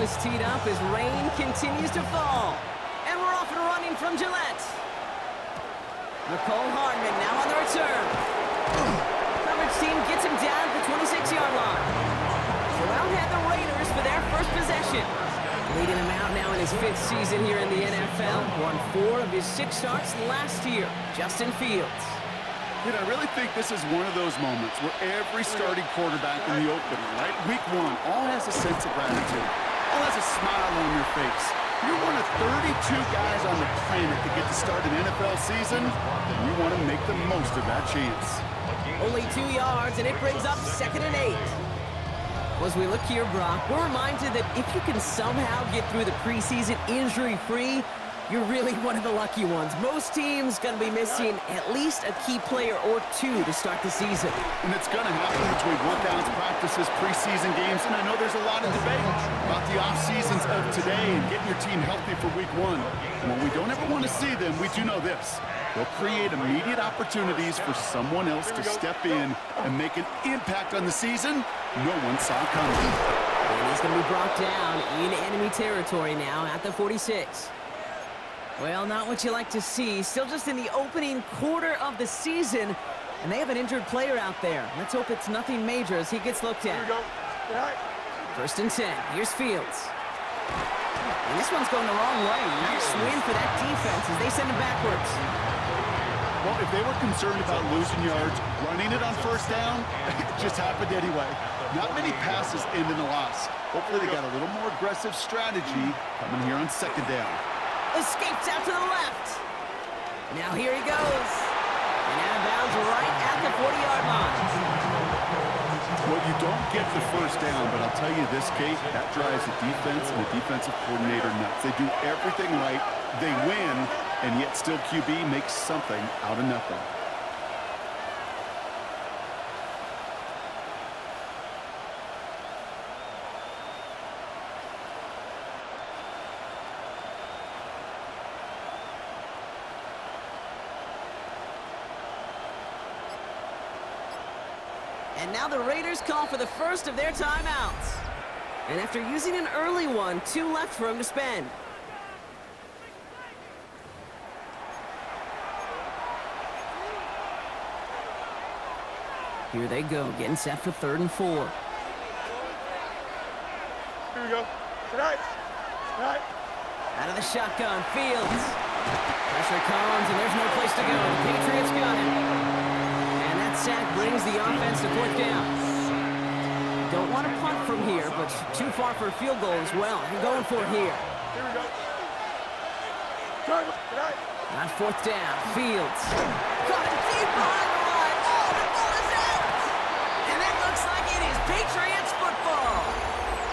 is teed up as rain continues to fall. And we're off and running from Gillette. Nicole Hardman now on the return. Coverage team gets him down at the 26-yard line. So out had the Raiders for their first possession. Leading him out now in his 5th season here in the NFL. Won 4 of his 6 starts last year. Justin Fields. Dude, I really think this is one of those moments where every starting quarterback in the opener, right? Week 1, all has a sense of gratitude. All has a smile on your face. You're one of 32 guys on the planet that get to start an NFL season, and you want to make the most of that chance. Only 2 yards, and it brings up 2nd and 8. Well, as we look here, Brock, we're reminded that if you can somehow get through the preseason injury-free, you're really one of the lucky ones. Most teams going to be missing at least a key player or 2 to start the season. And it's going to happen between workouts, practices, preseason games, and I know there's a lot of debate about the off seasons of today and getting your team healthy for week 1. And while we don't ever want to see them, we do know this. They'll create immediate opportunities for someone else to step in and make an impact on the season no one saw coming. And he's going to be brought down in enemy territory now at the 46. Well, not what you like to see. Still just in the opening quarter of the season, and they have an injured player out there. Let's hope it's nothing major as he gets looked at. Here we go. 1st and 10. Here's Fields. And this one's going the wrong way. Nice win for that defense as they send him backwards. Well, if they were concerned about losing yards, running it on 1st down, it just happened anyway. Not many passes end in a loss. Hopefully they got a little more aggressive strategy coming here on 2nd down. Escapes out to the left. Now here he goes. And out of bounds right at the 40-yard line. Well, you don't get the 1st down, but I'll tell you this, Kate, that drives the defense and the defensive coordinator nuts. They do everything right. They win, and yet still QB makes something out of nothing. And now the Raiders call for the first of their timeouts. And after using an early one, 2 left for him to spend. Here they go, getting set for 3rd and 4. Here we go. Tonight. Out of the shotgun, Fields. Pressure comes, and there's no place to go. The Patriots got it. And that sack brings the offense to 4th down. Don't want to punt from here, but too far for a field goal as well. You're going for it here. Here we go. Tonight. On 4th down, Fields. Caught it deep behind the line. Oh, the ball is out! And that looks like it is Patriots football.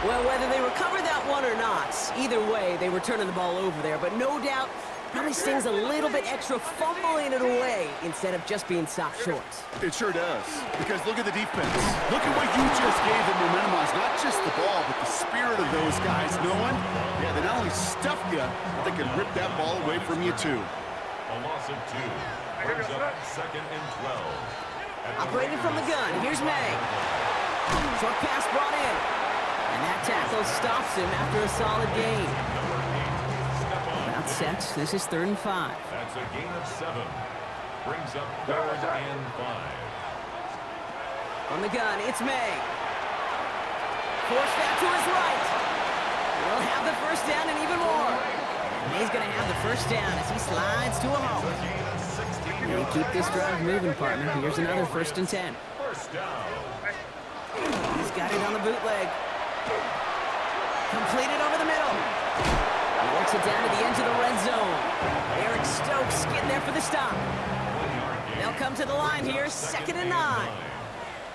Well, whether they recover that one or not, either way, they were turning the ball over there. But no doubt, probably stings a little bit extra fumbling it away instead of just being stopped short. It sure does, because look at the defense. Look at what you just gave them momentum on. Not just the ball, but the spirit of those guys knowing, yeah, they not only stuffed you, but they can rip that ball away from you too. A loss of 2 brings up 2nd and 12. Operating from the gun, here's May. Short pass brought in. And that tackle stops him after a solid gain. About sets, this is 3rd and 5. That's a gain of 7. Brings up 3rd and 5. On the gun, it's May. Forced back to his right. We'll have the 1st down and even more. And May's going to have the 1st down as he slides to a halt. And keep this drive moving, partner. Here's another 1st and 10. 1st down. He's got it on the bootleg. Completed over the middle. He works it down to the edge of the red zone. Eric Stokes getting there for the stop. They'll come to the line here, 2nd and 9.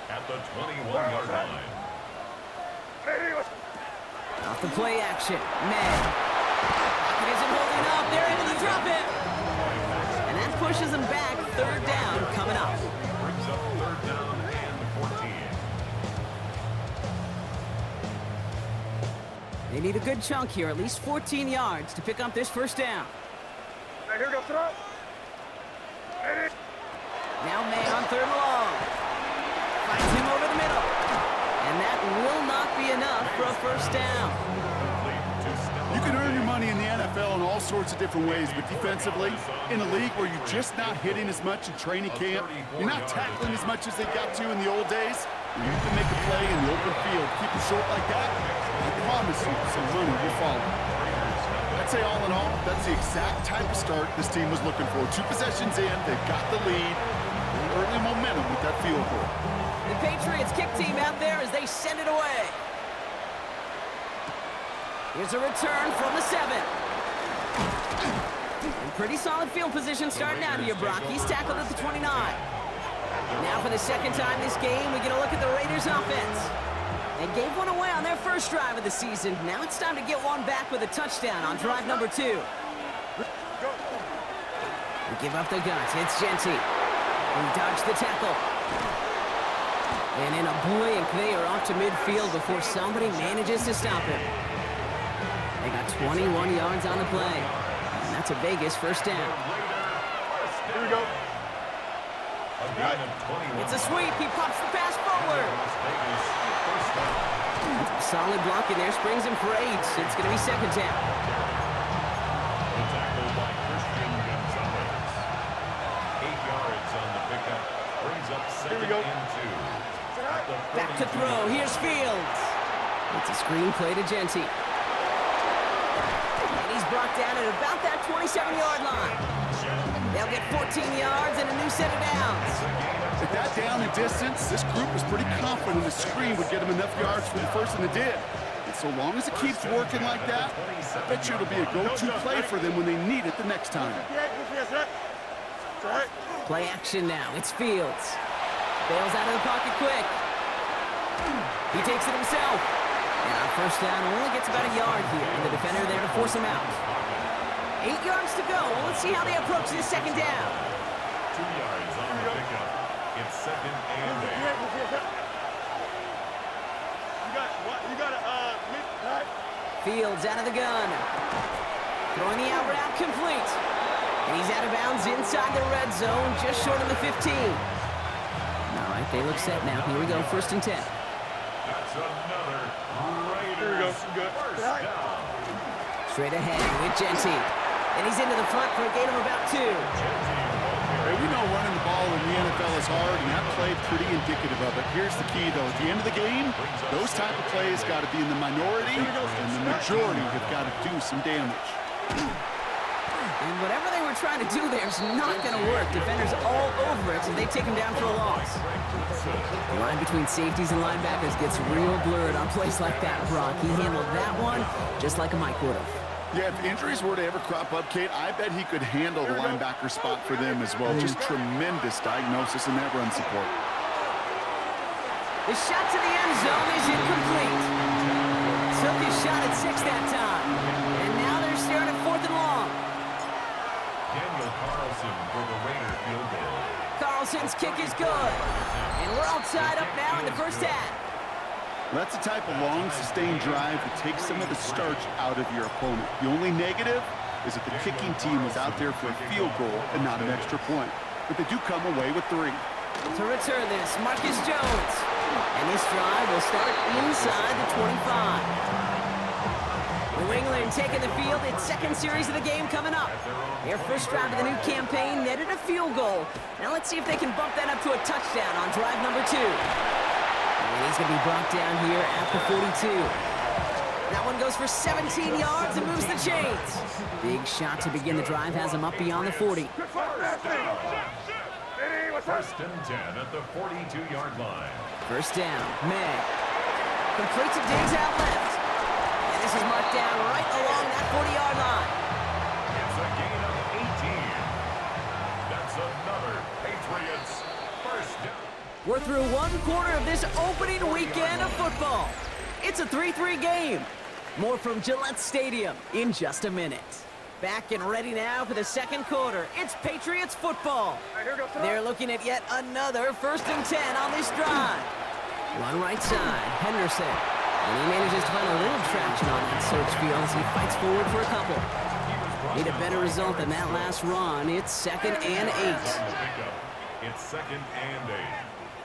At the 21-yard line. Off the play action, May. It isn't holding up. They're able to drop it. And that pushes them back. 3rd down coming up. Brings up 3rd down and 14. They need a good chunk here, at least 14 yards to pick up this 1st down. Here we go. Tonight. Now May on 3rd and long. Finds him over the middle. And that will not be enough for a 1st down. money in the NFL in all sorts of different ways, but defensively, in a league where you're just not hitting as much in training camp, you're not tackling as much as they got to in the old days, you can make a play in the open field, keep it short like that, I promise you some money will follow. I'd say all in all, that's the exact type of start this team was looking for. 2 possessions in, they've got the lead, early momentum with that field goal. The Patriots kick team out there as they send it away. Here's a return from the 7. In pretty solid field position starting out here, Brock. He's tackled at the 29. Now for the second time this game, we get a look at the Raiders' offense. They gave one away on their first drive of the season. Now it's time to get one back with a touchdown on drive number 2. We give up the guns. It's Genty. He dodged the tackle. And in a blink, they are off to midfield before somebody manages to stop him. They got 21 yards on the play. And that's a Vegas first down. Here we go. It's a sweep. He pops the pass forward. Solid block in there. Springs him for 8. It's going to be second down. The tackle by Christian Gonzalez. 8 yards on the pickup. Brings up second and 2. Back to throw. Here's Fields. It's a screen play to Genty. And he's brought down at about that 27-yard line. They'll get 14 yards and a new set of downs. At that down and distance, this group was pretty confident the screen would get them enough yards for the first, and it did. And so long as it keeps working like that, I bet you it'll be a go-to play for them when they need it the next time. Play action now. It's Fields. Bails out of the pocket quick. He takes it himself. And on first down, only gets about a yard here. And the defender there to force him out. 8 yards to go. Let's see how they approach this second down. 2 yards on the pickup. It's second and 8. You got it. Fields out of the gun. Throwing the out route complete. And he's out of bounds inside the red zone, just short of the 15. All right, they look set now. Here we go, first and 10. That's another Here we go. Raiders Good. first down. Straight ahead with Genty. And he's into the front for a gain of about 2. Hey, we know running the ball in the NFL is hard, and that play pretty indicative of it. Here's the key, though. At the end of the game, those type of plays got to be in the minority, and the majority have got to do some damage. And whatever they were trying to do there is not going to work. Defenders all over it, so they take him down for a loss. The line between safeties and linebackers gets real blurred on plays like that, Brock. He handled that one just like a Mike would have. Yeah, if injuries were to ever crop up, Kate, I bet he could handle the linebacker spot for them as well. Just tremendous diagnosis in that run support. The shot to the end zone is incomplete. Took his shot at 6 that time. And now they're staring at 4th and long. Daniel Carlson for the Raider field goal. Carlson's kick is good. And we're all tied up now in the first half. That's the type of long, sustained drive that takes some of the starch out of your opponent. The only negative is that the kicking team was out there for a field goal and not an extra point. But they do come away with 3. To return this, Marcus Jones. And this drive will start inside the 25. New England taking the field. Its second series of the game coming up. Their first drive of the new campaign netted a field goal. Now let's see if they can bump that up to a touchdown on drive number 2. And he's going to be brought down here at the 42. That one goes for 17 yards and moves the chains. Big shot to begin the drive has him up beyond the 40. First and 10 at the 42-yard line. First down, May. Complete to Diggs out left. And this is marked down right along that 40-yard line. It's a gain of 18. That's another Patriots first down. We're through one quarter of this opening weekend of football. It's a 3-3 game. More from Gillette Stadium in just a minute. Back and ready now for the second quarter. It's Patriots football. They're looking at yet another first and 10 on this drive. One right side, Henderson. And he manages to find a little traction on that search field as he fights forward for a couple. Need a better result than that last run. It's second and 8. It's second and 8.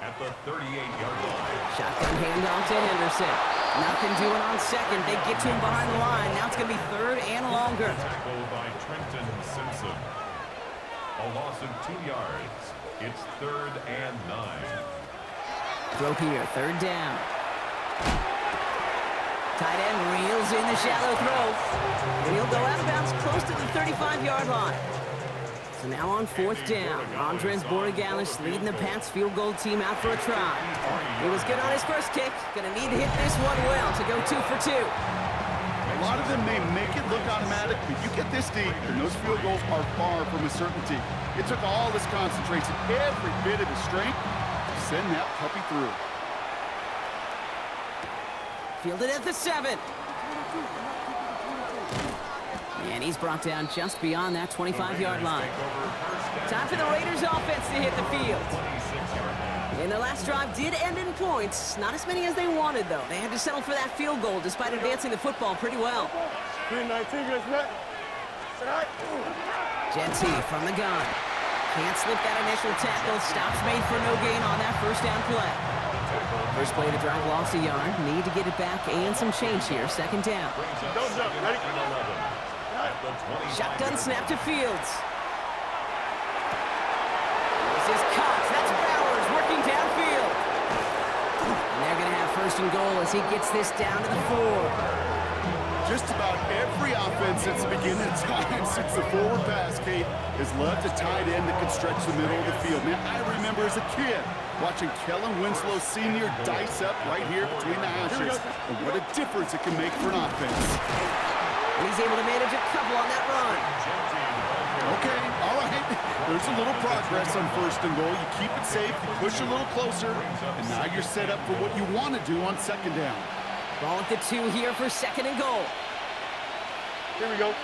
at the 38-yard line. Shotgun handoff to Henderson. Nothing doing on second. They get to him behind the line. Now it's going to be third and longer. Tackle by Trenton Simpson. A loss of 2 yards. It's third and 9. Throw here, third down. Tight end reels in the shallow throw. And he'll go out of bounds close to the 35-yard line. So now on fourth down, Andres Borregalis leading the Pats field goal team out for a try. He was good on his first kick. Going to need to hit this one well to go 2 for 2. A lot of them may make it look automatic, but you get this deep, and those field goals are far from a certainty. It took all this concentration, every bit of his strength, to send that puppy through. Fielded at the 7. And he's brought down just beyond that 25-yard line. Time for the Raiders offense to hit the field. And their last drive did end in points. Not as many as they wanted, though. They had to settle for that field goal despite advancing the football pretty well. Genty from the gun. Can't slip that initial tackle. Stops made for no gain on that first down play. First play of the drive lost a yard. Need to get it back and some change here. Second down. Don't jump. Ready? Shotgun snap to Fields. This is Cox. That's Bowers working downfield. And they're going to have first and goal as he gets this down to the 4. Just about every offense since the beginning of time, since the forward pass, Kate, has loved a tight end that can stretch the middle of the field. Man, I remember as a kid watching Kellen Winslow Sr. dice up right here between the hashes. And what a difference it can make for an offense. And he's able to manage a couple on that run. Okay, all right. There's a little progress on first and goal. You keep it safe, you push a little closer, and now you're set up for what you want to do on second down. Ball at the 2 here for second and goal. Here we go.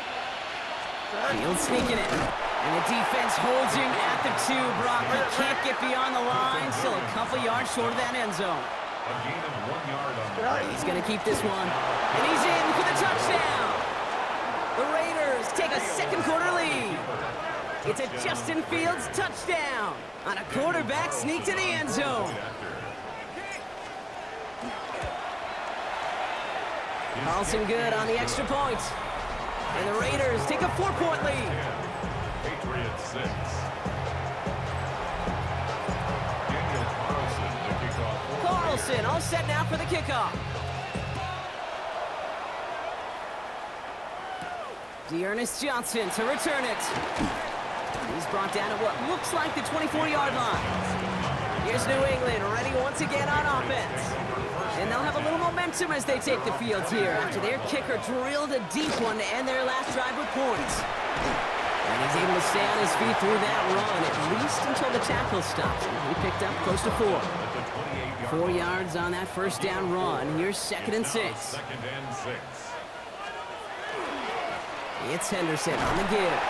Fields sneaking it. And the defense holds him at the 2, Brock. He can't get beyond the line. Still a couple yards short of that end zone. A gain of 1 yard on the He's going to keep this one. And he's in for the touchdown. The Raiders take a second quarter lead. It's a Justin Fields touchdown on a quarterback sneak to the end zone. Carlson good on the extra point. And the Raiders take a 4-point lead. Patriots 6. Daniel Carlson, the kickoff. Carlson all set now for the kickoff. Dearness Johnson to return it. He's brought down at what looks like the 24-yard line. Here's New England ready once again on offense. And they'll have a little momentum as they take the field here after their kicker drilled a deep one to end their last drive with points. And he's able to stay on his feet through that run, at least until the tackle stops. He picked up close to 4. 4 yards on that first down run. Here's second and 6. Second and 6. It's Henderson on the give.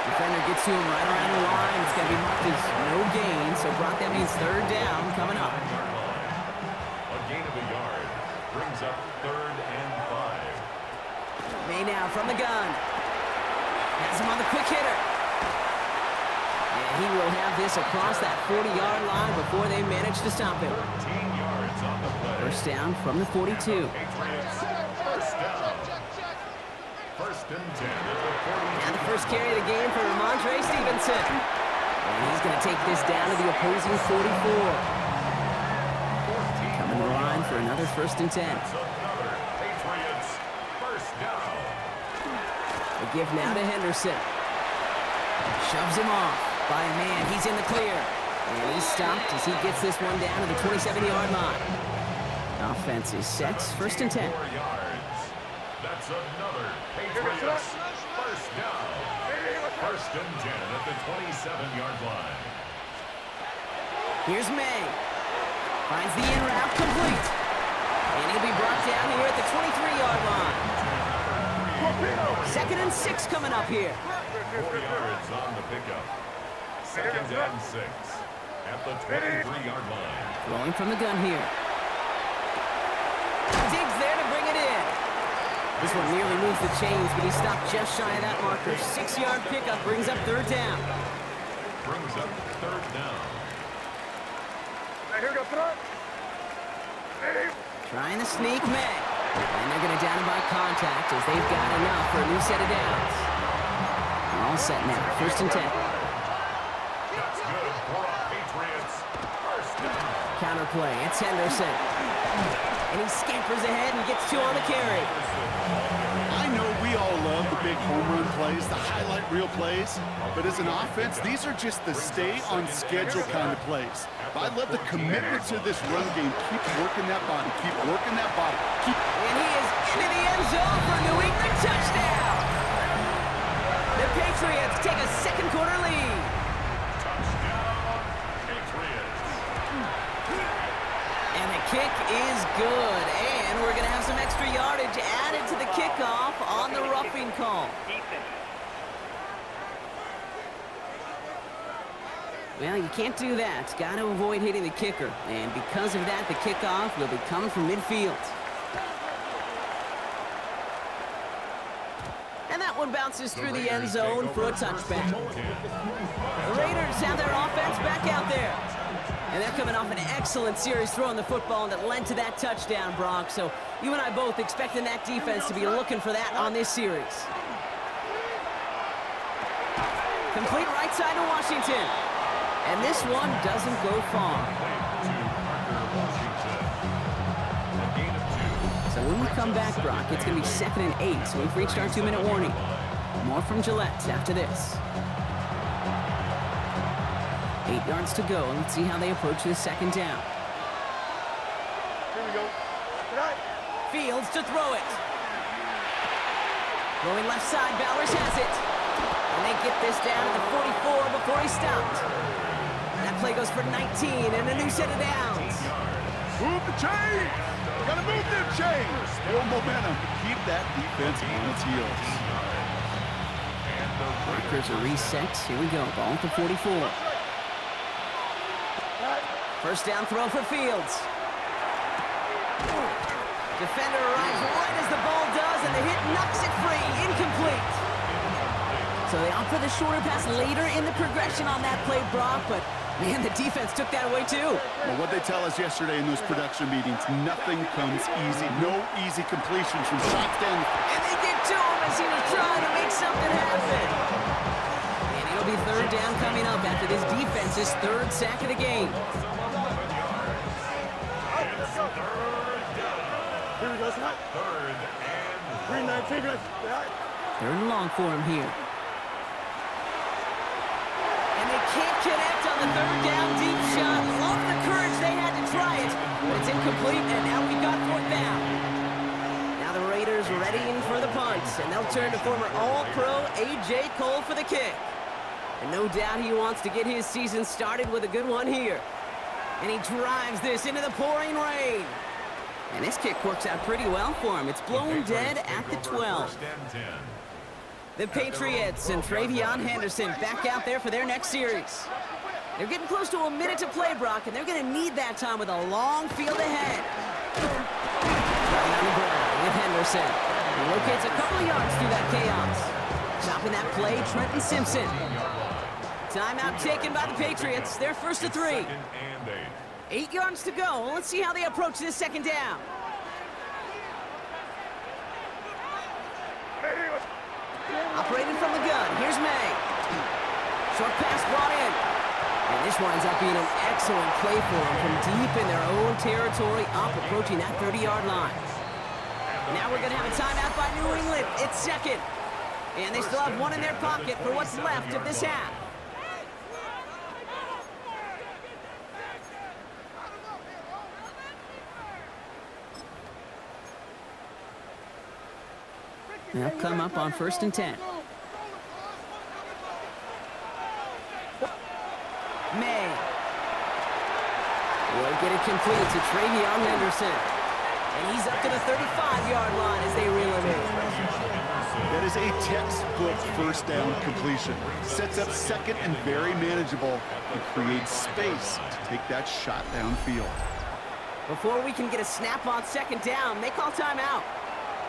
Defender gets to him right around the line. It's going to be marked as no gain, so Brock, that means third down coming up. A gain of a yard brings up third and 5. May now from the gun. Has him on the quick hitter. And he will have this across that 40-yard line before they manage to stop him. 13 yards on the play. First down from the 42. Patriots, first down. First and 10 at the 40. Now the first carry of the game for Ramondre Stevenson. And he's going to take this down to the opposing 44. Coming to the line for another first and 10. Another Patriots first down. The give now to Henderson. Shoves him off by a man. He's in the clear. And he's stopped as he gets this one down to the 27-yard line. Offense is set. First and 10. 4 yards. That's another Patriots first down. First and 10 at the 27-yard line. Here's May. Finds the in route complete. And he'll be brought down here at the 23-yard line. Second and 6 coming up here. 4 yards on the pickup. Second and 6 at the 23-yard line. Rolling from the gun here. Diggs there to bring it in. This one nearly moves the chains, but he stopped just shy of that marker. 6-yard pickup brings up third down. Brings up third down. Here we go. Throw it. Ready? Trying to sneak May. And they're going to down him by contact as they've got enough for a new set of downs. All set now. 1st and 10. That's good for the Patriots. First down. Counter play. It's Henderson. And he scampers ahead and gets 2 on the carry. I know we all love the big home run plays, the highlight reel plays, but as an offense, these are just the stay-on-schedule kind of plays. But I love the commitment to this run game. Keep working that body. Keep working that body. And he is into the end zone for a New England touchdown. The Patriots take a second quarter lead. Touchdown, Patriots. And the kick is good. And we're going to have some extra yardage added to the kickoff on the roughing call. Well, you can't do that. Got to avoid hitting the kicker. And because of that, the kickoff will be coming from midfield. And that one bounces through the end zone for a touchback. The Raiders have their offense back out there. And they're coming off an excellent series throwing the football that led to that touchdown, Brock. So you and I both expecting that defense to be looking for that on this series. Complete right side to Washington. And this one doesn't go far. So when we come back, Brock, it's going to be 2nd and 8. So we've reached our 2-minute warning. More from Gillette after this. 8 yards to go. Let's see how they approach this 2nd down. Here we go. Right. Fields to throw it. Going left side, Bowers has it. And they get this down to the 44 before he stopped. That play goes for 19 and a new set of downs. Move the chain! Gotta move them chains! Build momentum. Keep that defense on its heels. Markers are reset. Here we go. Ball at the 44. First down throw for Fields. Defender arrives right as the ball does, and the hit knocks it free. Incomplete. So they opt for the shorter pass later in the progression on that play, Brock, but man, the defense took that away too. Well, what they tell us yesterday in those production meetings, nothing comes easy. No easy completions from shots down. And they get to him as he was trying to make something happen. And it'll be 3rd down coming up after this defense's 3rd sack of the game. Here we go, Scott. 3rd and 3-19, right. 3rd and long for him here. And they can't connect on the 3rd down deep shot. Love the courage they had to try it, but it's incomplete, and now we've got 4th down. Now the Raiders readying for the punt, and they'll turn to former All-Pro A.J. Cole for the kick. And no doubt he wants to get his season started with a good one here. And he drives this into the pouring rain. And this kick works out pretty well for him. It's blown dead at the 12. The Patriots and Travion Henderson back out there for their next series. They're getting close to a minute to play, Brock, and they're going to need that time with a long field ahead. Right on the ground with Henderson. He locates a couple of yards through that chaos. Stopping that play, Trenton Simpson. Timeout taken by the Patriots. They're 1st to 3. 8 yards to go. Let's see how they approach this 2nd down. Operating from the gun. Here's May. Short pass brought in. And this winds up being an excellent play for them from deep in their own territory, up approaching that 30-yard line. Now we're going to have a timeout by New England. It's 2nd. And they still have one in their pocket for what's left of this half. They'll come up on 1st and 10. May. Will get it complete to Travion Henderson. And he's up to the 35-yard line as they reel him in. That is a textbook 1st down completion. Sets up 2nd and very manageable and creates space to take that shot downfield. Before we can get a snap on 2nd down, they call timeout.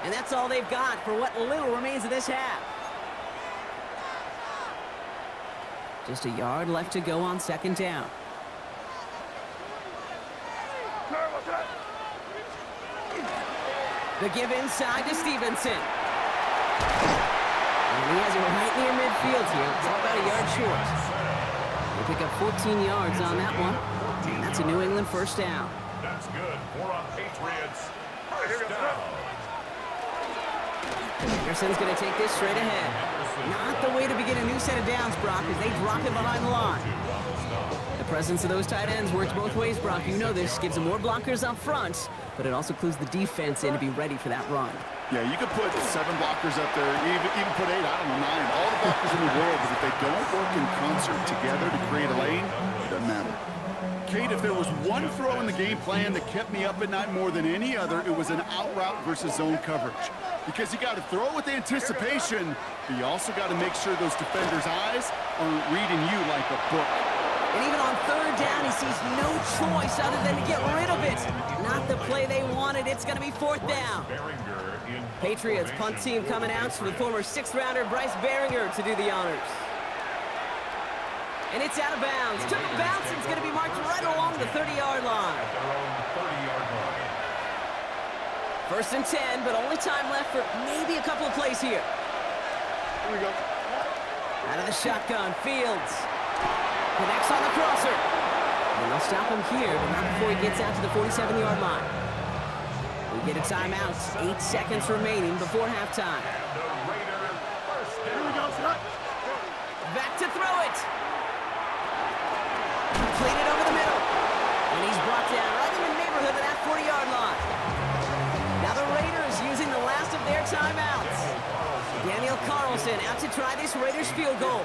And that's all they've got for what little remains of this half. Just a yard left to go on 2nd down. The give inside to Stevenson. And he has it right near midfield here. It's all about a yard short. They pick up 14 yards on that one. And that's a New England first down. That's good for a Patriots first down. Anderson's going to take this straight ahead. Not the way to begin a new set of downs, Brock, as they drop him behind the line. The presence of those tight ends works both ways, Brock. You know this. Gives them more blockers up front, but it also clues the defense in to be ready for that run. Yeah, you could put 7 blockers up there, even put 8, I don't know, 9, all the blockers in the world, but if they don't work in concert together to create a lane, it doesn't matter. Kate, if there was one throw in the game plan that kept me up at night more than any other, it was an out route versus zone coverage. Because you got to throw with anticipation, but you also got to make sure those defenders' eyes aren't reading you like a book. And even on third down, he sees no choice other than to get rid of it. Not the play they wanted. It's going to be fourth down. Patriots punt team coming out with former 6th-rounder Bryce Behringer to do the honors. And it's out of bounds. Took a bounce. It's going to be marked right along the 30-yard line. First and 10, but only time left for maybe a couple of plays here. Here we go. Out of the shotgun, Fields. Connects on the crosser. And they'll stop him here, but not before he gets out to the 47-yard line. We get a timeout. 8 seconds remaining before halftime. Here we go, son. Back to throw it. Completed over the middle. And he's brought down right in the neighborhood of that 40-yard line. Now the Raiders using the last of their timeouts. Daniel Carlson out to try this Raiders field goal.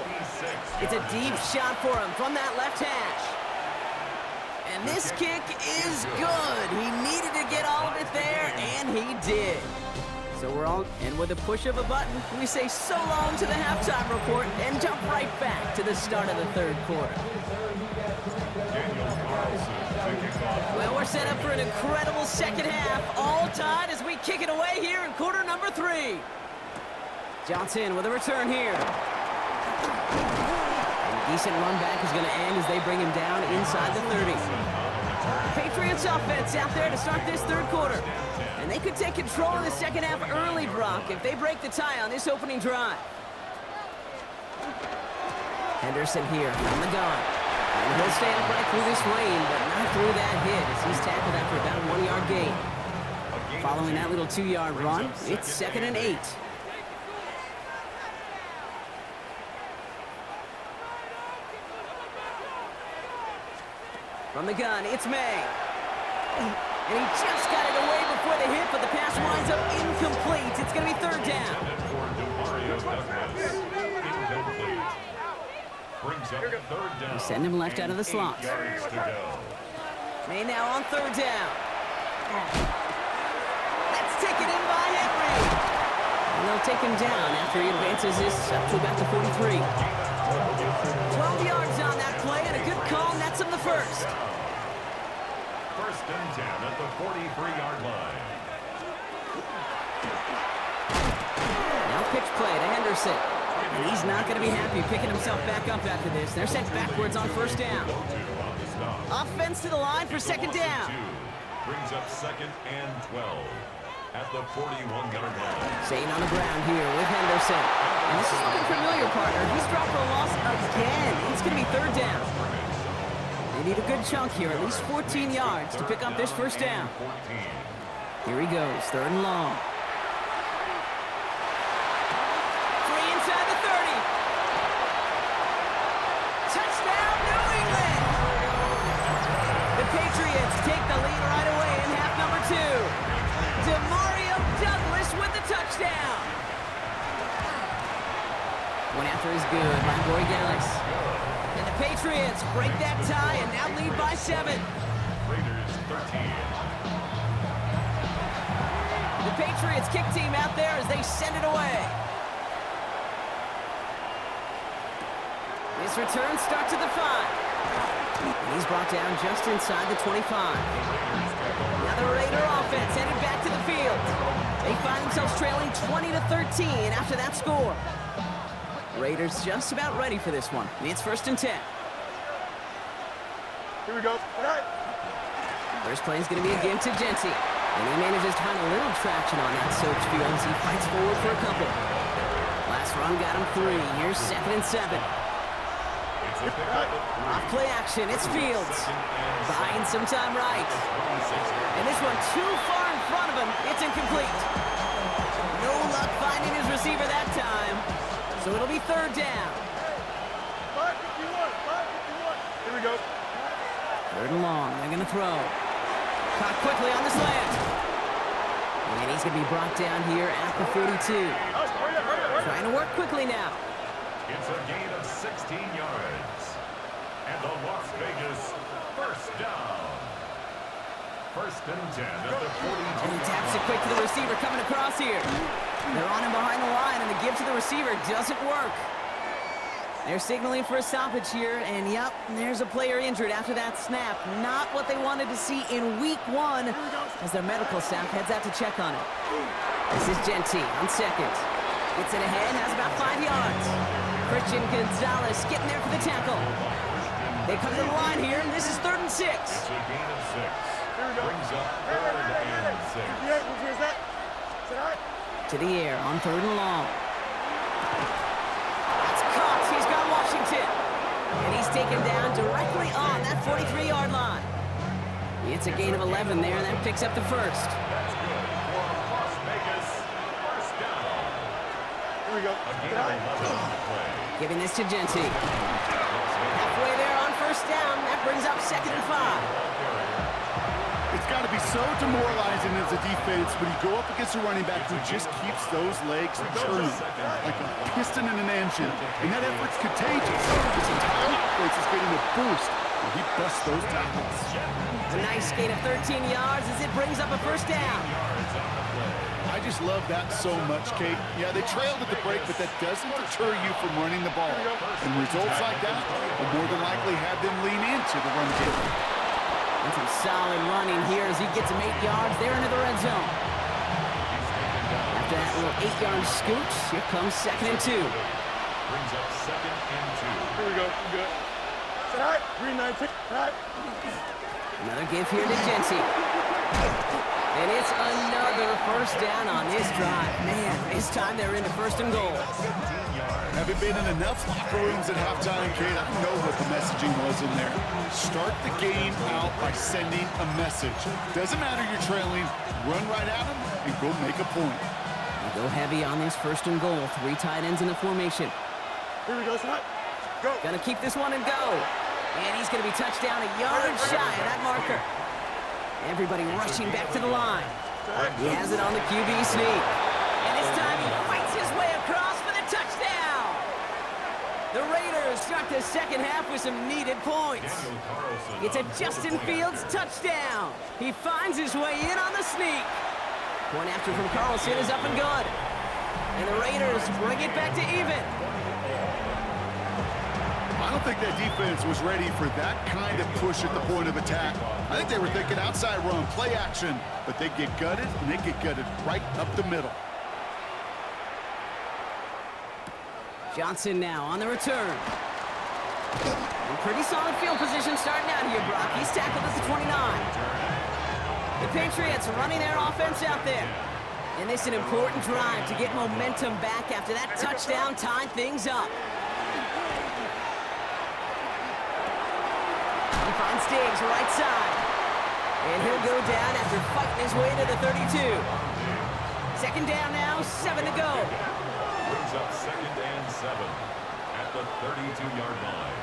It's a deep shot for him from that left hash. And this kick is good. He needed to get all of it there, and he did. So we're all, and with a push of a button, we say so long to the halftime report and jump right back to the start of the third quarter. Well, we're set up for an incredible second half, all tied as we kick it away here in quarter number 3. Johnson with a return here. And a decent run back is going to end as they bring him down inside the 30. Patriots offense out there to start this third quarter. And they could take control of the second half early, Brock, if they break the tie on this opening drive. Henderson here from the gun. And he'll stay upright through this lane, but not through that hit as he's tackled after about a 1-yard gain. Following that little 2-yard run, it's 2nd and 8. From the gun, it's May. And he just got it away before the hit, but the pass winds up incomplete. It's going to be third down. They send him left out of the slot. May now on third down. That's taken in by Henry. And they'll take him down after he advances this up to about the 43. 12 yards on that play, and a good call nets him the first. First and 10 at the 43-yard line. Now pitch play to Henderson. And he's not going to be happy picking himself back up after this. They're sent backwards on first down. Offense to the line for second down. Brings up 2nd and 12 at the 41-yard line. Staying on the ground here with Henderson. And this is looking familiar, partner. He's dropped for a loss again. It's going to be third down. They need a good chunk here, at least 14 yards to pick up this first down. Here he goes, third and long. Free inside the 30. Touchdown, New England! The Patriots take the lead right away in half number 2. Demario Douglas with the touchdown. One after is good by Corey Gallis. And the Patriots break that tie and now lead by 7. Raiders 13. The Patriots kick team out there as they send it away. This return starts at the 5. And he's brought down just inside the 25. Now the Raider offense headed back to the field. They find themselves trailing 20-13 after that score. Raiders just about ready for this one. It's first and 10. Here we go. All right. First play is going to be a give to Genty. And he manages to find a little traction on that search field as he fights forward for a couple. Last run got him 3. Here's 2nd and 7. Off play action, it's Fields. Buying some time right. And this one too far in front of him. It's incomplete. No luck finding his receiver that time. So it'll be 3rd down. 551. Here we go. 3rd and long. They're going to throw. Caught quickly on the slant. And he's going to be brought down here at the 42. Trying to work quickly now. It's a gain of 16 yards. And the Las Vegas first down. 1st and 10 at the 42. And he taps it quick to the receiver coming across here. They're on him behind the line, and the give to the receiver doesn't work. They're signaling for a stoppage here, and yep, there's a player injured after that snap. Not what they wanted to see in week 1 as their medical staff heads out to check on it. This is Genty on 2nd. Gets it ahead, has about 5 yards. Christian Gonzalez getting there for the tackle. They come to the line here, and this is 3rd and 6. It's a gain of 6. Brings up 3rd and 6. To the air on 3rd and long. That's caught. He's got Washington. And he's taken down directly on that 43-yard line. It's a gain of 11 there, and that picks up the 1st. That's good for Las Vegas. First down. Here we go. A gain of 11 on the play. Giving this to Genty. Halfway there on 1st down. That brings up 2nd and 5. It's got to be so demoralizing as a defense when you go up against a running back who just keeps those legs churning like a piston in an engine. And that effort's contagious. This entire offense is getting a boost when he busts those tackles. A nice gain of 13 yards as it brings up a 1st down. I just love that so much, Kate. Yeah, they trailed at the break, but that doesn't deter you from running the ball. And results like that will more than likely have them lean into the run game. And some solid running here as he gets him 8 yards there into the red zone. After that little 8-yard scooch, here comes 2nd and 2. Brings up 2nd and 2. Here we go. Good. Set high. 3-9-6. Another give here to Genty. And it's another 1st down on this drive. Man, this time they're into 1st and goal. 15 yards. Having been in enough locker rooms at halftime, Kate, I know what the messaging was in there. Start the game out by sending a message. Doesn't matter you're trailing, run right at them and go make a point. They go heavy on this 1st and goal. 3 tight ends in the formation. Here we go. Set high. Go. Gonna keep this one and go. And he's gonna be touched down a yard shy of that marker. Everybody rushing back to the line. He has it on the QB sneak. And this time he fights his way across for the touchdown. The Raiders start the 2nd half with some needed points. It's a Justin Fields touchdown. He finds his way in on the sneak. Point after from Carlson is up and good. And the Raiders bring it back to even. I don't think that defense was ready for that kind of push at the point of attack. I think they were thinking outside run, play action, but they get gutted, and they get gutted right up the middle. Johnson now on the return. A pretty solid field position starting out here, Brock. He's tackled at the 29. The Patriots running their offense out there. And this is an important drive to get momentum back after that touchdown tied things up. He finds Diggs right side. And he'll go down after fighting his way to the 32. 2nd down now, 7 to go. Brings up 2nd and 7 at the 32-yard line.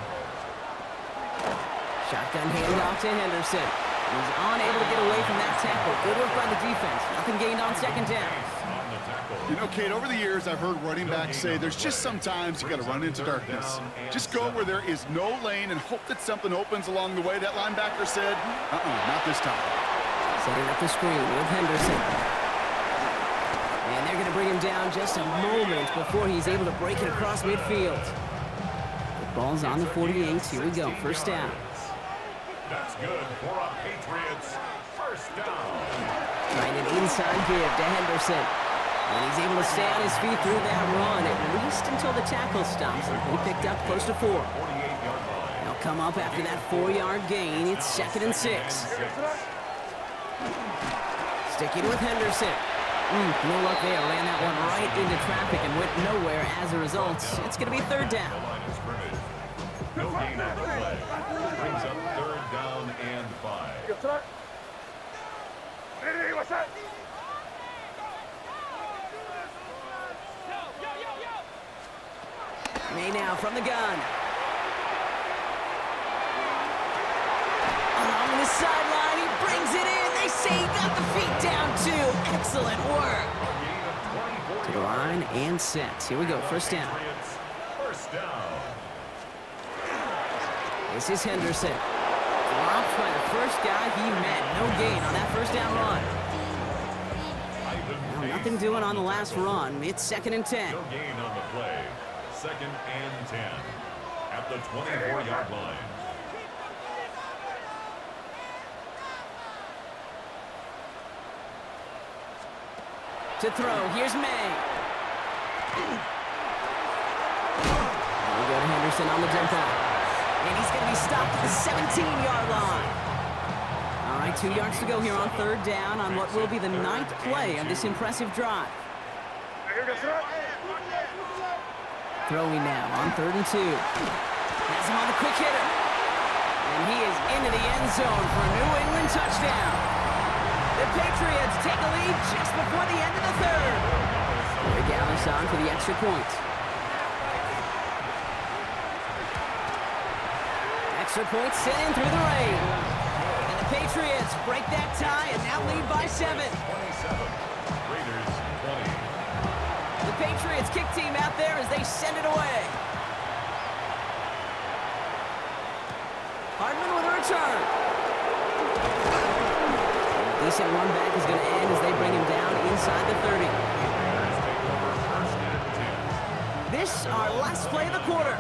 Shotgun handoff to Henderson. He's unable to get away from that tackle. Good work by the defense. Nothing gained on 2nd down. On the tackle. You know, Kate, over the years, I've heard running backs say there's just sometimes you got to run into darkness. Just go where there is no lane and hope that something opens along the way. That linebacker said, not this time. Setting up the screen with Henderson. And they're going to bring him down just a moment before he's able to break it across midfield. The ball's on the 48. Here we go. 1st down. That's good for a Patriots first down. Trying an inside give to Henderson. And he's able to stay on his feet through that run, at least until the tackle stops him. He picked up close to 4. 48-yard line. They'll come up after that 4-yard gain. It's 2nd and 6. Sticking with Henderson. No luck there. Ran that one right into traffic and went nowhere as a result. It's going to be third down. No gain on the play. Brings up third down and 5. Hey, what's that? May now from the gun. Along the sideline, he brings it in. They say he got the feet down too. Excellent work. To the line and set. Here we go, first down. First down. This is Henderson. Dropped by the first guy he met. No gain on that first down run. Now, nothing doing on the last run. It's 2nd and 10. No gain on the play. 2nd and 10 at the 24-yard line. To throw, here's May. We go to Henderson on the jump out. And he's going to be stopped at the 17-yard line. All right, 2 yards to go here on third down on what will be the 9th play of this impressive drive. Throwing now on 3rd and 2. Has him on the quick hitter. And he is into the end zone for a New England touchdown. The Patriots take a lead just before the end of the 3rd. Rick Ellis on for the extra point. Extra point sent in through the rain. And the Patriots break that tie and now lead by 7. 27. Raiders 20. The Patriots kick team out there as they send it away. Hardman with a return. Decent run back is going to end as they bring him down inside the 30. This our last play of the quarter.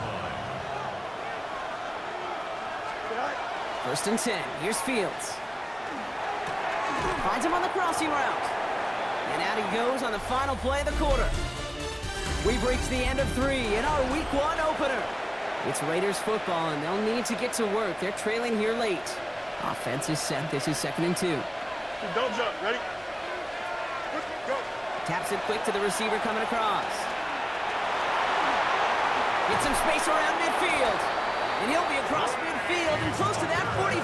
1st and 10. Here's Fields. Finds him on the crossing route. And out he goes on the final play of the quarter. We've reached the end of 3 in our Week 1 opener. It's Raiders football, and they'll need to get to work. They're trailing here late. Offense is set. This is 2nd and 2. Don't jump. Ready? Go. Taps it quick to the receiver coming across. Get some space around midfield. And he'll be across midfield and close to that 45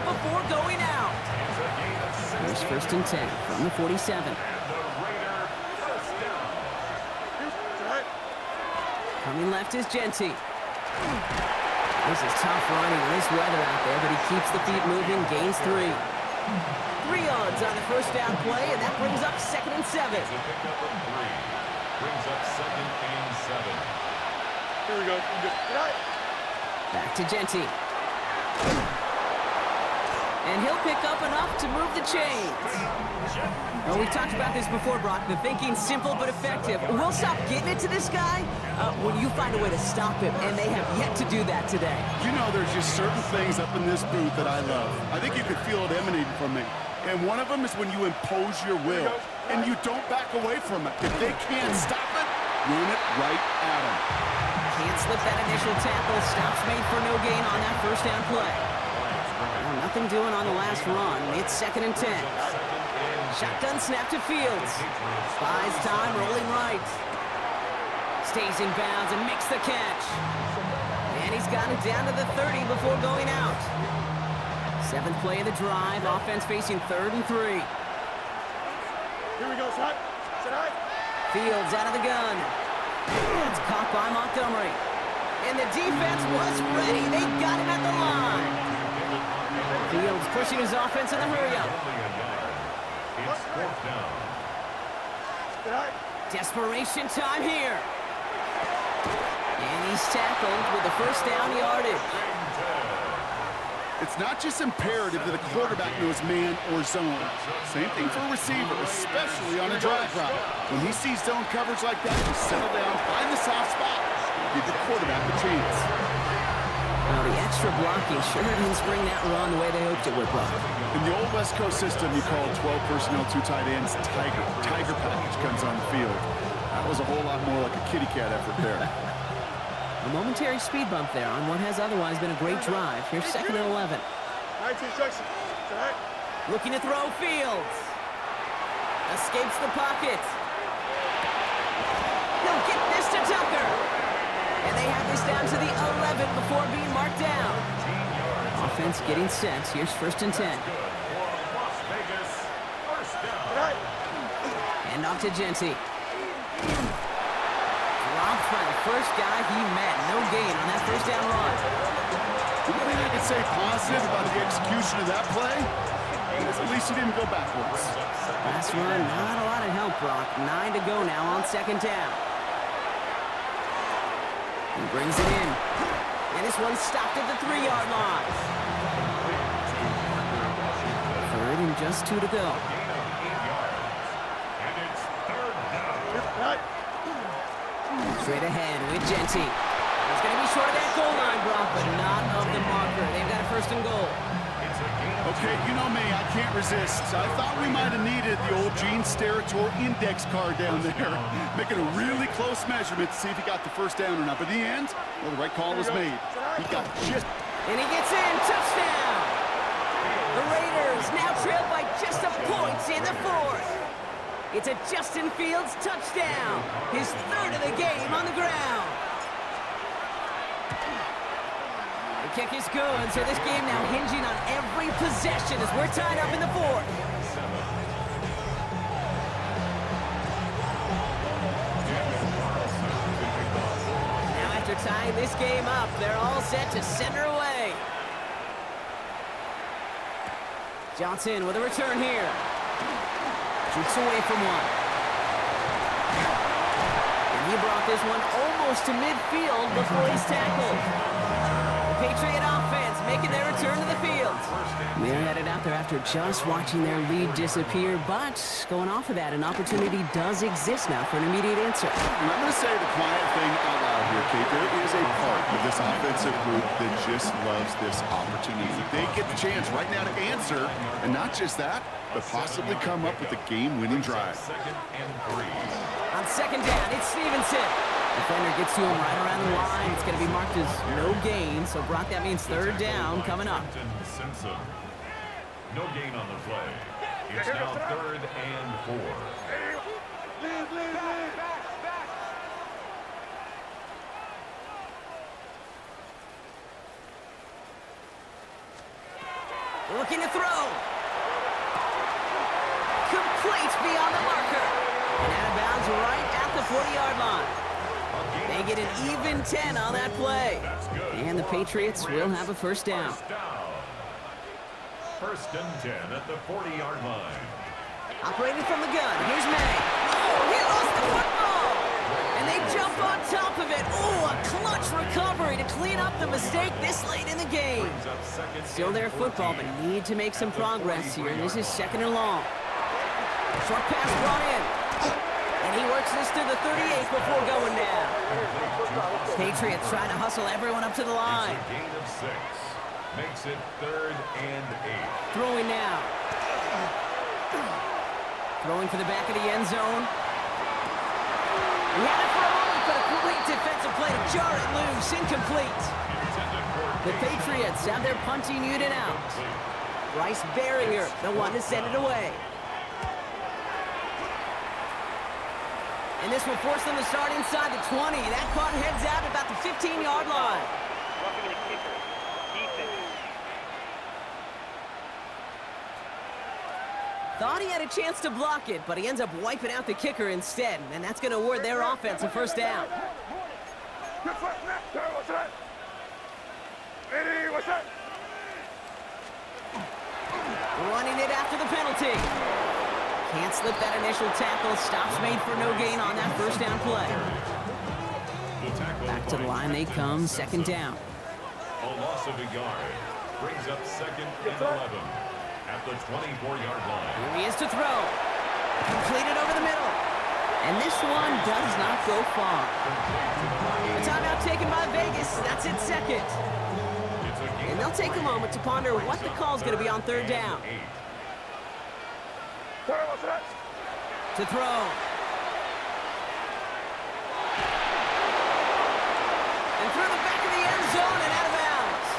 before going out. Here's 1st and 10 from the 47. Coming left is Genty. This is tough running in this weather out there, but he keeps the feet moving, gains 3. 3 yards on the first down play, and that brings up 2nd and 7. It's a pickup of 3. Brings up 2nd and 7. Here we go. Back to Genty. And he'll pick up enough to move the chains. Well, we talked about this before, Brock. The thinking simple but effective. We'll stop getting it to this guy when you find a way to stop him, and they have yet to do that today. You know, there's just certain things up in this booth that I love. I think you can feel it emanating from me. And one of them is when you impose your will, and you don't back away from it. If they can't stop it, run it right at them. Can't slip that initial tackle. Stops made for no gain on that first down play. Well, nothing doing on the last run. It's 2nd and 10. Shotgun snap to Fields. Buys time, rolling right. Stays in bounds and makes the catch. And he's got it down to the 30 before going out. 7th play of the drive. Offense facing 3rd and 3. Here we go, Set high. Fields out of the gun. It's caught by Montgomery. And the defense was ready. They got him at the line. Fields pushing his offense in the hurry-up. It's 4th down. Desperation time here. And he's tackled with the first down yardage. It's not just imperative that a quarterback knows man or zone. Same thing for a receiver, especially on a drag route. When he sees zone coverage like that, just settle down, find the soft spot, give the quarterback a chance. Well, the extra blocking sure didn't spring that run the way they hoped it would, Brock. In the old West Coast system, you call 12 personnel, 2 tight ends, Tiger. Tiger package comes on the field. That was a whole lot more like a kitty cat effort there. A momentary speed bump there on what has otherwise been a great drive. Here's 2nd and 11. 19 seconds. Set high. Looking to throw Fields. Escapes the pocket. He'll get this to Tucker. And they have this down to the 11 before being marked down. Offense getting set. Here's 1st and 10. And off to Genty. Dropped by the first guy he met. No gain on that 1st down run. The only thing I can say positive about the execution of that play is at least he didn't go backwards. Last run, not a lot of help, Brock. 9 to go now on 2nd down. He brings it in. And this one's stopped at the 3-yard line. 3rd and just 2 to go. Straight ahead with Genty. He's going to be short of that goal line, Brock, but not of the marker. They've got a 1st and goal. Okay, you know me, I can't resist. I thought we might have needed the old Gene Steratore index card down there, making a really close measurement to see if he got the 1st down or not. But in the end, well, the right call was made. He got just... And he gets in, touchdown! The Raiders now trail by just a point in the 4th. It's a Justin Fields touchdown, his 3rd of the game on the ground. The kick is good, so this game now hinging on every possession as we're tied up in the 4th. Now after tying this game up, they're all set to center away. Johnson with a return here. Shoots away from one. And he brought this one almost to midfield before he's tackled. Patriot offense making their return to the field. They're headed out there after just watching their lead disappear, but going off of that, an opportunity does exist now for an immediate answer. I'm going to say the quiet thing out loud here, Kate. There is a part of this offensive group that just loves this opportunity. They get the chance right now to answer, and not just that, but possibly come up with a game-winning drive. 2nd and 3. On 2nd down, it's Stevenson. Defender gets to him right around the line. It's going to be marked as no gain. So, Brock, that means 3rd down coming up. Simpson. No gain on the play. It's now 3rd and 4. Looking to throw. Complete beyond the marker. And out of bounds right at the 40-yard line. They get an even 10 on that play. And the Patriots will have a 1st down. 1st and 10 at the 40-yard line. Operating from the gun. Here's May. Oh, he lost the football. And they jump on top of it. Oh, a clutch recovery to clean up the mistake this late in the game. Still their football, but need to make some progress here. This is 2nd and long. Short pass brought in. And he works this to the 38 before going down. Patriots trying to hustle everyone up to the line. It's a gain of 6. Makes it 3rd and 8. Throwing now. Throwing for the back of the end zone. He had it for a moment, but a complete defensive play to jar it loose. Incomplete. The Patriots have their punting unit out. Bryce Barringer, the one to send it away. And this will force them to start inside the 20. That punt heads out at about the 15-yard line. Thought he had a chance to block it, but he ends up wiping out the kicker instead. And that's going to award their offense a 1st down. Running it after the penalty. Can't slip that initial tackle. Stops made for no gain on that 1st down play. Back to the line they come, 2nd down. A loss of a yard. Brings up 2nd and 11 at the 24-yard line. Here he is to throw. Completed over the middle. And this one does not go far. A timeout taken by Vegas. That's its 2nd. And they'll take a moment to ponder what the call is going to be on 3rd down. To throw. And through the back of the end zone and out of bounds.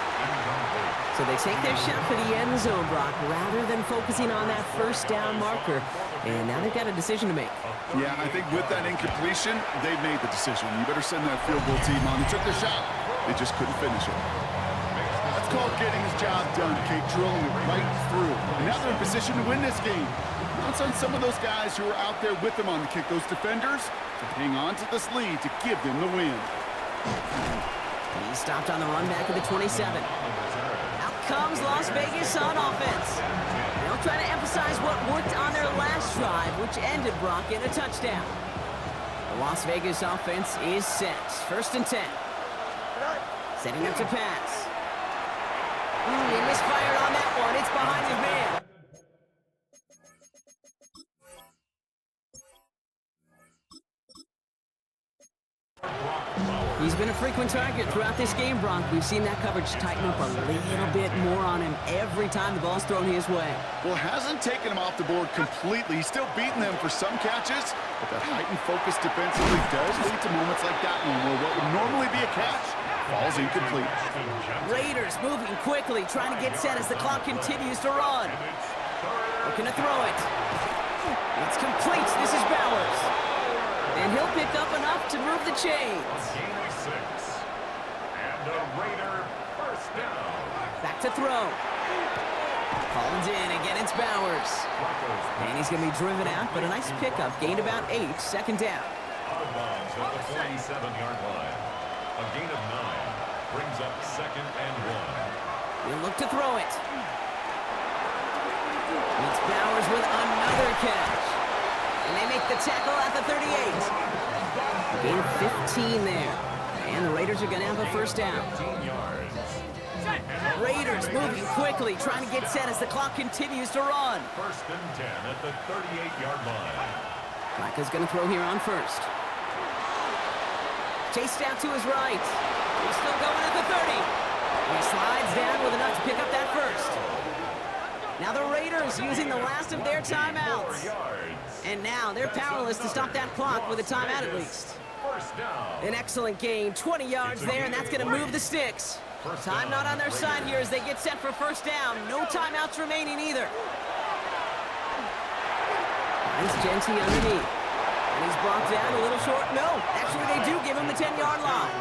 So they take their shot for the end zone, Brock, rather than focusing on that first down marker. And now they've got a decision to make. Yeah, I think with that incompletion, they've made the decision. You better send that field goal team on. They took their shot. They just couldn't finish it. That's called getting his job done, Kate, drilling it right through. And now they're in position to win this game. That's on some of those guys who are out there with them on the kick, those defenders, to hang on to this lead to give them the win. He stopped on the run back of the 27. Out comes Las Vegas on offense. They'll try to emphasize what worked on their last drive, which ended Brock in a touchdown. The Las Vegas offense is set. 1st and 10. Setting up to pass. He misfired on that one. It's behind his man. He's been a frequent target throughout this game, Brock. We've seen that coverage tighten up a little bit more on him every time the ball's thrown his way. Well, hasn't taken him off the board completely. He's still beating them for some catches, but that heightened focus defensively does lead to moments like that one where what would normally be a catch falls incomplete. Raiders moving quickly, trying to get set as the clock continues to run. Looking to throw it. It's complete. This is Bowers. And he'll pick up enough to move the chains. And a Raider first down. Back to throw. Collins in. Again, it's Bowers. And he's going to be driven out, but a nice pickup. Gained about 8. 2nd down. Out of bounds at the 47-yard line. A gain of 9 brings up 2nd and 1. He'll look to throw it. It's Bowers with another catch. And they make the tackle at the 38. Gain of 15 there. And the Raiders are going to have a first down. 15 yards. Raiders moving quickly, trying to get set as the clock continues to run. 1st and 10 at the 38-yard line. Flacco's going to throw here on 1st. Chased out to his right. He's still going at the 30. And he slides down with enough to pick up that 1st. Now the Raiders using the last of their timeouts. And now they're powerless to stop that clock with a timeout at least. First down. An excellent gain, 20 yards there, and that's going to move the sticks. Time not on their side here as they get set for first down. No timeouts remaining either. Nice Genty underneath. And he's brought down a little short. No, actually they do give him the 10-yard line.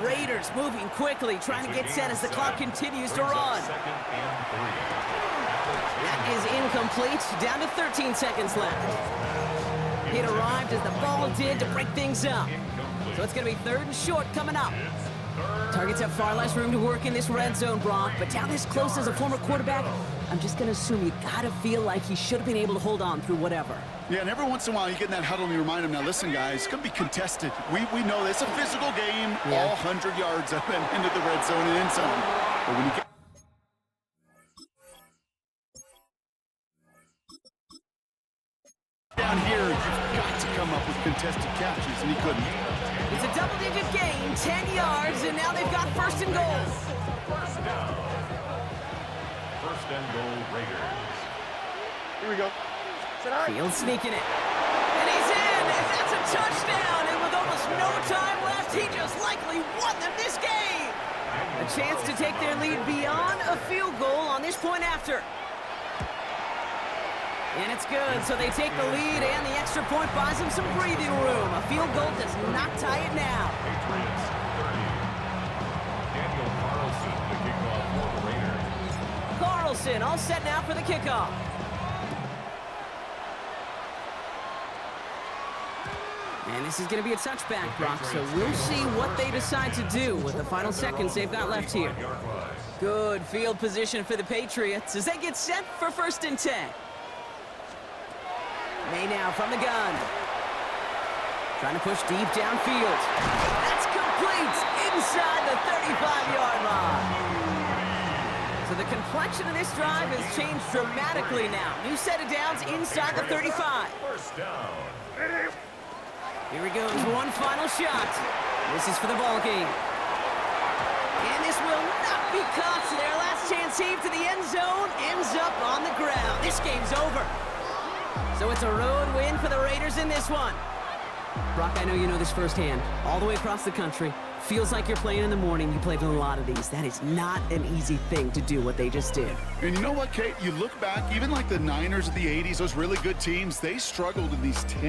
Raiders moving quickly, trying to get set as the clock continues to run. That is incomplete. Down to 13 seconds left. It arrived as the ball did to break things up. So it's going to be 3rd and short coming up. Targets have far less room to work in this red zone, Brock, but down this close as a former quarterback, I'm just going to assume you got to feel like he should have been able to hold on through whatever. Yeah, and every once in a while you get in that huddle and you remind him, now listen, guys, it's going to be contested. We know it's a physical game, all 100 yards up and into the red zone and end zone. But when you get down here, you've got to come up with contested catches, and he couldn't. It's a double-digit gain, 10 yards, and now they've got 1st and goal. First down. 1st and goal, Raiders. Here we go. Fields sneaking it. And he's in, and that's a touchdown. And with almost no time left, he just likely won them this game. A chance to take their lead beyond a field goal on this point after. And it's good, so they take the lead, and the extra point buys them some breathing room. A field goal does not tie it now. Patriots 30. Daniel Carlson, the kickoff for the Raiders. Carlson all set now for the kickoff. And this is going to be a touchback, Brock, so we'll see what they decide to do with the final seconds they've got left here. Good field position for the Patriots as they get set for 1st and 10. May now from the gun. Trying to push deep downfield. That's complete inside the 35-yard line. So the complexion of this drive has changed dramatically now. New set of downs inside the 35. First down. Here he goes, one final shot. This is for the ball game. And this will not be caught. So their last chance heave to the end zone ends up on the ground. This game's over. So it's a road win for the Raiders in this one. Brock, I know you know this firsthand. All the way across the country, Feels like you're playing in the morning. You played in a lot of these. That is not an easy thing to do what they just did. And you know what, Kate? You look back, even like the Niners of the 80s, those really good teams, they struggled in these 10